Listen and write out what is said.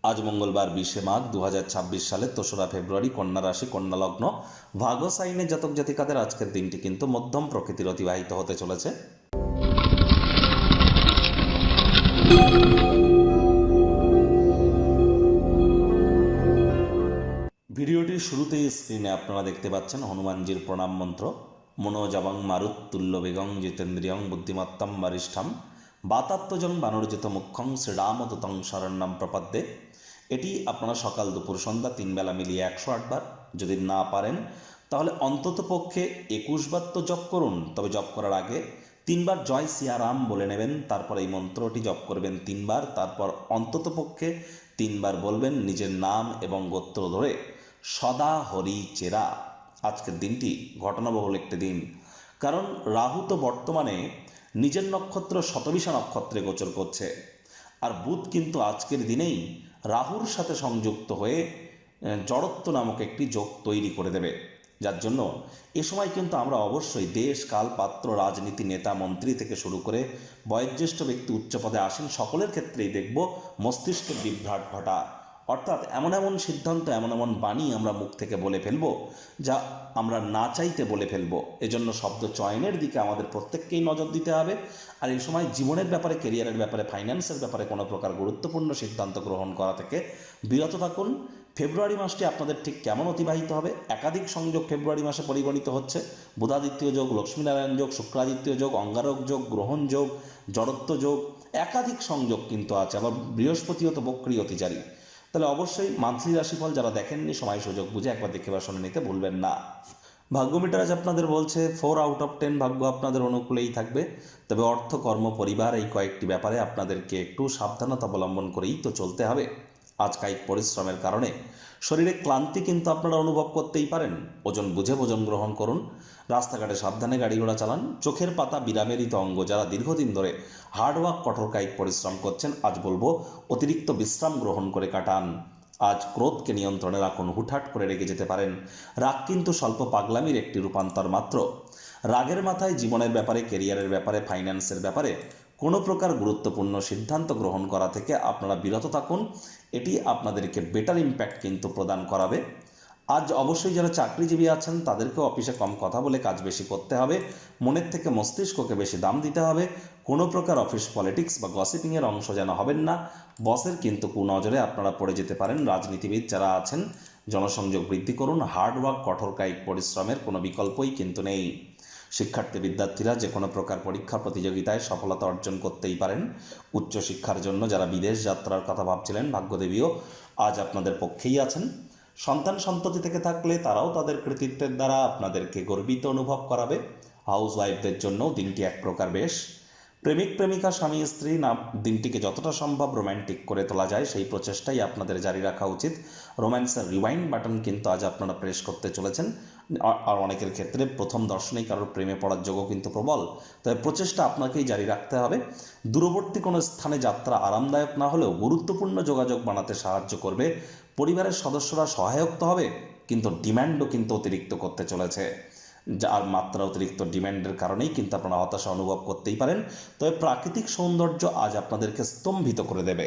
আজ মঙ্গলবার 20শে মাঘ 2026 সালের 3রা ফেব্রুয়ারি, কন্যা রাশি, কন্যা লগ্ন, ভাগ্য সাইনের জাতক জাতিকাদের আজকের দিনটি কিন্তু মধ্যম প্রকৃতির অতিবাহিত হতে চলেছে। ভিডিওটির শুরুতেই স্ক্রিনে আপনারা দেখতে পাচ্ছেন হনুমানজির প্রণাম মন্ত্র। মনোজবং মারুত্তুল্য বেগং জিতেন্দ্রিয়ং বুদ্ধিমত্তম বরিষ্ঠম বাতাত্মজং বানরজিত মুখ্যং শ্রীরামদূতং শরণ্যম প্রপদ্যে। এটি আপনারা সকাল দুপুর সন্ধ্যা 3 বেলা মিলিয়ে 108 বার, যদি না পারেন তাহলে অন্তত পক্ষে 21 বার তো জপ করুন। তবে জপ করার আগে 3 বার জয় সিয়ারাম বলে নেবেন, তারপর এই মন্ত্রটি জপ করবেন 3 বার, তারপর অন্তত পক্ষে 3 বার বলবেন নিজের নাম এবং গোত্র ধরে সদা হরি চেরা। আজকের দিনটি ঘটনাবহুল একটি দিন, কারণ রাহু তো বর্তমানে নিজের নক্ষত্র শতবিশা নক্ষত্রে গোচর করছে, আর বুধ কিন্তু আজকের দিনেই রাহুর সাথে সংযুক্ত হয়ে জড়ত্ব নামক একটি যোগ তৈরি করে দেবে। যার জন্য এ সময় কিন্তু আমরা অবশ্যই দেশ কাল পাত্র, রাজনীতি, নেতা মন্ত্রী থেকে শুরু করে বয়োজ্যেষ্ঠ ব্যক্তি, উচ্চপদে আসেন, সকলের ক্ষেত্রেই দেখব মস্তিষ্কের বিভ্রাট ঘটা। অর্থাৎ এমন এমন সিদ্ধান্ত, এমন এমন বাণী আমরা মুখ থেকে বলে ফেলবো যা আমরা না চাইতে বলে ফেলবো। এজন্য শব্দ চয়নের দিকে আমাদের প্রত্যেককেই নজর দিতে হবে। আর এই সময় জীবনের ব্যাপারে, কেরিয়ারের ব্যাপারে, ফাইন্যান্সের ব্যাপারে কোনো প্রকার গুরুত্বপূর্ণ সিদ্ধান্ত গ্রহণ করা থেকে বিরত থাকুন। ফেব্রুয়ারি মাসটি আপনাদের ঠিক কেমন অতিবাহিত হবে? একাধিক সংযোগ ফেব্রুয়ারি মাসে পরিগণিত হচ্ছে। বুধাদিত্য যোগ, লক্ষ্মীনারায়ণ যোগ, শুক্রাদিত্য যোগ, অঙ্গারক যোগ, গ্রহণ যোগ, জড়ত্ব যোগ, একাধিক সংযোগ কিন্তু আছে। আবার বৃহস্পতিও তো বক্রী অতিচারী। তাহলে অবশ্যই মান্থলি রাশিফল যারা দেখেননি, সময় সুযোগ বুঝে একবার দেখে বা শুনে নিতে ভুলবেন না। ভাগ্য মিটার আজ আপনাদের বলছে 4 আউট অফ 10 ভাগ্য আপনাদের অনুকূলেই থাকবে। তবে অর্থ, কর্ম, পরিবার এই কয়েকটি ব্যাপারে আপনাদেরকে একটু সাবধানতা অবলম্বন করেই তো চলতে হবে। আজ কায়িক পরিশ্রমের কারণে শরীরে ক্লান্তি কিন্তু আপনারা অনুভব করতেই পারেন। ওজন বুঝে ভোজন গ্রহণ করুন। রাস্তাঘাটে সাবধানে গাড়ি ঘোড়া চালান। চোখের পাতা বিরামেরিত অঙ্গ যারা দীর্ঘদিন ধরে হার্ডওয়ার্ক, কঠোর কায়িক পরিশ্রম করছেন, আজ বলবো অতিরিক্ত বিশ্রাম গ্রহণ করে কাটান। আজ ক্রোধকে নিয়ন্ত্রণে রাখুন, হুটহাট করে রেগে যেতে পারেন। রাগ কিন্তু স্বল্প পাগলামির একটি রূপান্তর মাত্র। রাগের মাথায় জীবনের ব্যাপারে, কেরিয়ারের ব্যাপারে, ফাইন্যান্সের ব্যাপারে কোনো প্রকার গুরুত্বপূর্ণ সিদ্ধান্ত গ্রহণ করা থেকে আপনারা বিরত থাকুন। এটি আপনাদেরকে বেটার ইম্প্যাক্ট কিন্তু প্রদান করাবে। আজ অবশ্যই যারা চাকরিজীবী আছেন তাদেরকেও অফিসে কম কথা বলে কাজ বেশি করতে হবে। মনের থেকে মস্তিষ্ককে বেশি দাম দিতে হবে। কোনো প্রকার অফিস পলিটিক্স বা গসিপিংয়ের অংশ যেন হবেন না। বসের কিন্তু কুনজরে আপনারা পড়ে যেতে পারেন। রাজনীতিবিদ যারা আছেন জনসংযোগ বৃদ্ধি করুন। হার্ডওয়ার্ক, কঠোর কায়িক পরিশ্রমের কোনো বিকল্পই কিন্তু নেই। শিক্ষার্থী বিদ্যার্থীরা যে কোনো প্রকার পরীক্ষা প্রতিযোগিতায় সফলতা অর্জন করতেই পারেন। উচ্চশিক্ষার জন্য যারা বিদেশ যাত্রার কথা ভাবছিলেন, ভাগ্যদেবীও আজ আপনাদের পক্ষেই আছেন। সন্তান সন্ততি থেকে থাকলে তারাও তাদের কৃতিত্বের দ্বারা আপনাদেরকে গর্বিত অনুভব করাবে। হাউস ওয়াইফদের জন্য দিনটি এক প্রকার বেশ। প্রেমিক প্রেমিকা, স্বামী স্ত্রী দিনটিকে যতটা সম্ভব রোম্যান্টিক করে তোলা যায় সেই প্রচেষ্টাই আপনাদের জারি রাখা উচিত। রোম্যান্সের রিওয়াইন্ড বাটন কিন্তু আজ আপনারা প্রেস করতে চলেছেন। আর অনেকের ক্ষেত্রে প্রথম দর্শনেই কারোর প্রেমে পড়ার যোগও কিন্তু প্রবল। তবে প্রচেষ্টা আপনাকেই জারি রাখতে হবে। দূরবর্তী কোনো স্থানে যাত্রা আরামদায়ক না হলেও গুরুত্বপূর্ণ যোগাযোগ বানাতে সাহায্য করবে। পরিবারের সদস্যরা সহায়ক তো হবে, কিন্তু ডিম্যান্ডও কিন্তু অতিরিক্ত করতে চলেছে। যার মাত্রা অতিরিক্ত ডিম্যান্ডের কারণেই কিন্তু আপনারা হতাশা অনুভব করতেই পারেন। তবে প্রাকৃতিক সৌন্দর্য আজ আপনাদেরকে স্তম্ভিত করে দেবে।